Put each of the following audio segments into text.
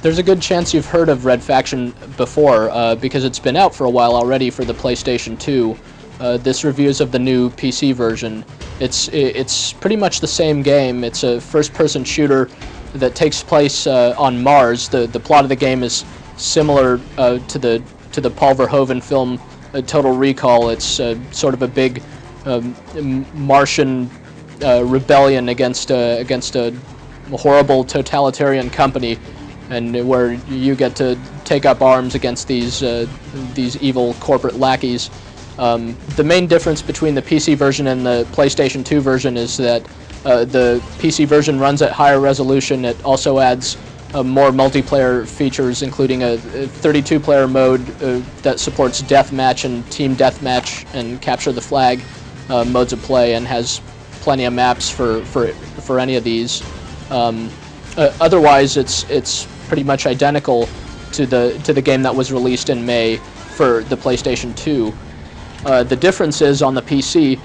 There's a good chance you've heard of Red Faction before, because it's been out for a while already for the PlayStation 2. This review is of the new PC version. It's pretty much the same game. It's a first-person shooter that takes place on Mars. The plot of the game is similar to the Paul Verhoeven film Total Recall. It's sort of a big Martian rebellion against a horrible totalitarian company, and where you get to take up arms against these evil corporate lackeys. The main difference between the PC version and the PlayStation 2 version is that the PC version runs at higher resolution. It also adds more multiplayer features, including a 32-player mode that supports deathmatch and team deathmatch and capture the flag modes of play, and has plenty of maps for any of these. Otherwise, it's pretty much identical to the game that was released in May for the PlayStation 2. The difference is, on the PC,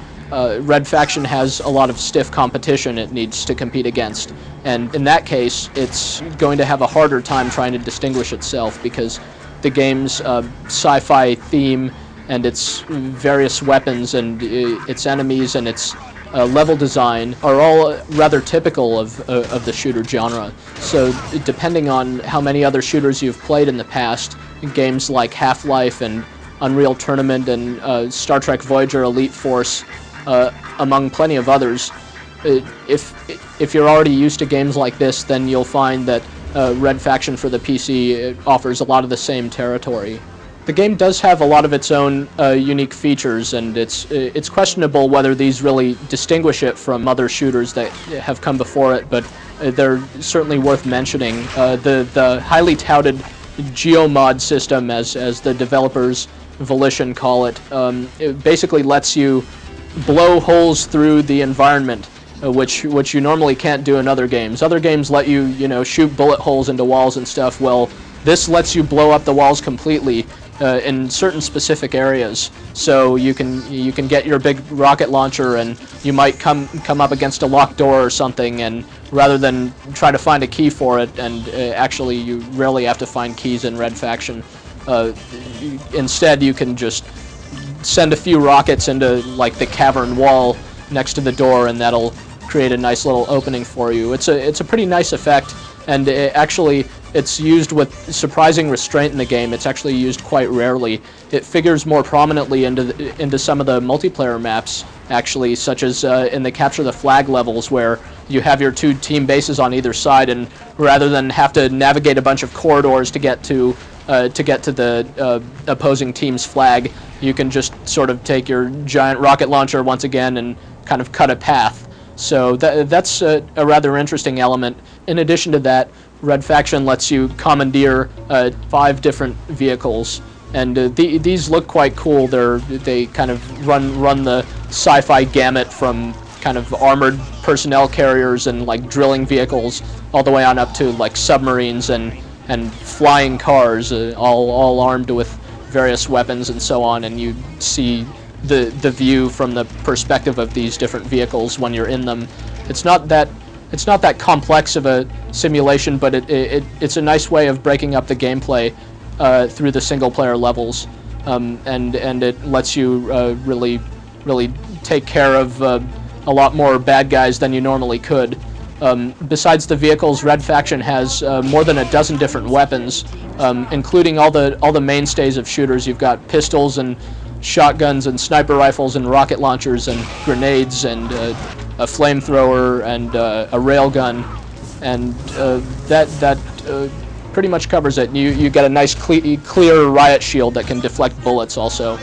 Red Faction has a lot of stiff competition it needs to compete against, and in that case it's going to have a harder time trying to distinguish itself, because the game's sci-fi theme and its various weapons and its enemies and its level design are all rather typical of the shooter genre. So depending on how many other shooters you've played in the past, games like Half-Life and Unreal Tournament and Star Trek Voyager Elite Force, among plenty of others, if you're already used to games like this, then you'll find that Red Faction for the PC offers a lot of the same territory. The game does have a lot of its own unique features, and it's questionable whether these really distinguish it from other shooters that have come before it, but they're certainly worth mentioning. The highly touted geomod system, as the developers Volition call it, it basically lets you blow holes through the environment, which you normally can't do in other games. Other games let you shoot bullet holes into walls and stuff. Well, this lets you blow up the walls completely in certain specific areas. So you can get your big rocket launcher, and you might come up against a locked door or something, and rather than try to find a key for it, and actually you rarely have to find keys in Red Faction, instead you can just send a few rockets into like the cavern wall next to the door, and that'll create a nice little opening for you. It's a pretty nice effect, and it's used with surprising restraint in the game. It's actually used quite rarely. It figures more prominently into some of the multiplayer maps, actually, such as in the Capture the Flag levels, where you have your two team bases on either side, and rather than have to navigate a bunch of corridors to get to the opposing team's flag, you can just sort of take your giant rocket launcher once again and kind of cut a path. So that's a rather interesting element. In addition to that, Red Faction lets you commandeer 5 different vehicles, and these look quite cool. They kind of run the sci-fi gamut from kind of armored personnel carriers and like drilling vehicles, all the way on up to like submarines and flying cars, all armed with various weapons and so on, and you see the view from the perspective of these different vehicles when you're in them. It's not that complex of a simulation, but it's a nice way of breaking up the gameplay through the single player levels, and it lets you really take care of a lot more bad guys than you normally could. Besides the vehicles, Red Faction has more than a dozen different weapons, including all the mainstays of shooters. You've got pistols and shotguns and sniper rifles and rocket launchers and grenades and a flamethrower and a railgun, and that pretty much covers it. You get a nice clear riot shield that can deflect bullets also.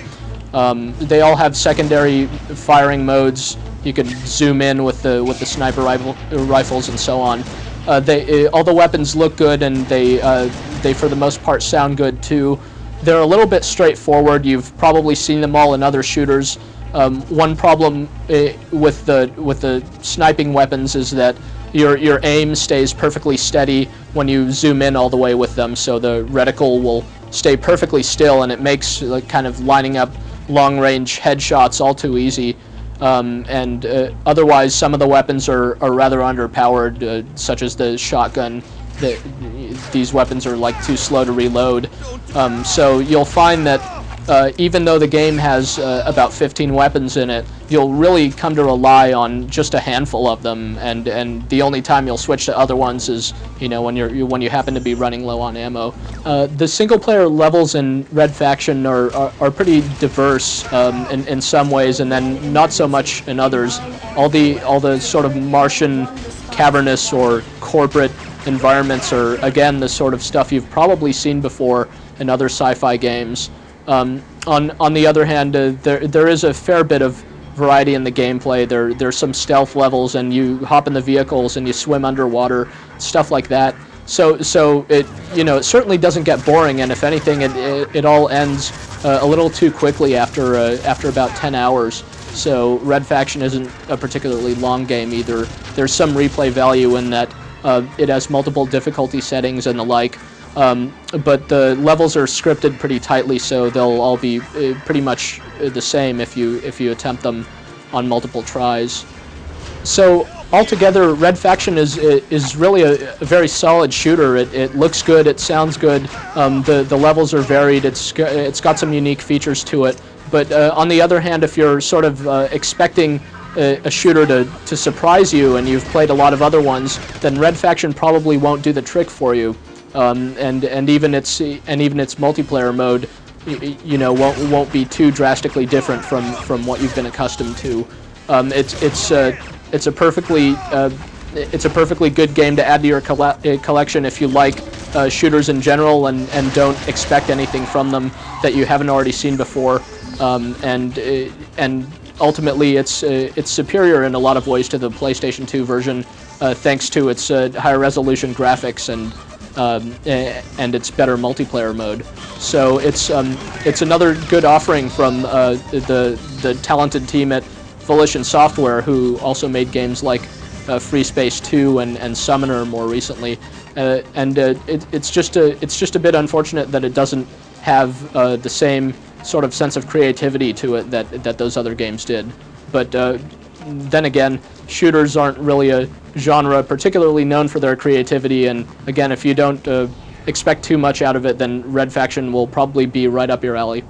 They all have secondary firing modes. You can zoom in with the sniper rifles and so on. All the weapons look good, and they for the most part sound good too. They're a little bit straightforward. You've probably seen them all in other shooters. One problem with the sniping weapons is that your aim stays perfectly steady when you zoom in all the way with them, so the reticle will stay perfectly still, and it makes kind of lining up long-range headshots all too easy. Otherwise, some of the weapons are rather underpowered, such as the shotgun. these weapons are like too slow to reload. So you'll find that even though the game has about 15 weapons in it, you'll really come to rely on just a handful of them, and the only time you'll switch to other ones is when you happen to be running low on ammo. The single player levels in Red Faction are pretty diverse in some ways, and then not so much in others. All the sort of Martian, cavernous, or corporate environments are again the sort of stuff you've probably seen before in other sci-fi games. On the other hand, there is a fair bit of variety in the gameplay. There's some stealth levels, and you hop in the vehicles and you swim underwater, stuff like that. So it it certainly doesn't get boring, and if anything, it all ends a little too quickly after about 10 hours. So Red Faction isn't a particularly long game either. There's some replay value in that it has multiple difficulty settings and the like. But the levels are scripted pretty tightly, so they'll all be pretty much the same if you attempt them on multiple tries. So altogether, Red Faction is really a very solid shooter. It looks good, it sounds good. The levels are varied. It's got some unique features to it. But on the other hand, if you're sort of expecting a shooter to surprise you, and you've played a lot of other ones, then Red Faction probably won't do the trick for you. And even its multiplayer mode, won't be too drastically different from what you've been accustomed to. It's a perfectly good game to add to your collection if you like shooters in general and don't expect anything from them that you haven't already seen before. And ultimately, it's superior in a lot of ways to the PlayStation 2 version, thanks to its higher resolution graphics and its better multiplayer mode. So it's another good offering from the talented team at Volition Software, who also made games like Free Space 2 and Summoner more recently. It's just a bit unfortunate that it doesn't have the same sort of sense of creativity to it that those other games did. But then again, shooters aren't really a genre particularly known for their creativity, and again, if you don't expect too much out of it, then Red Faction will probably be right up your alley.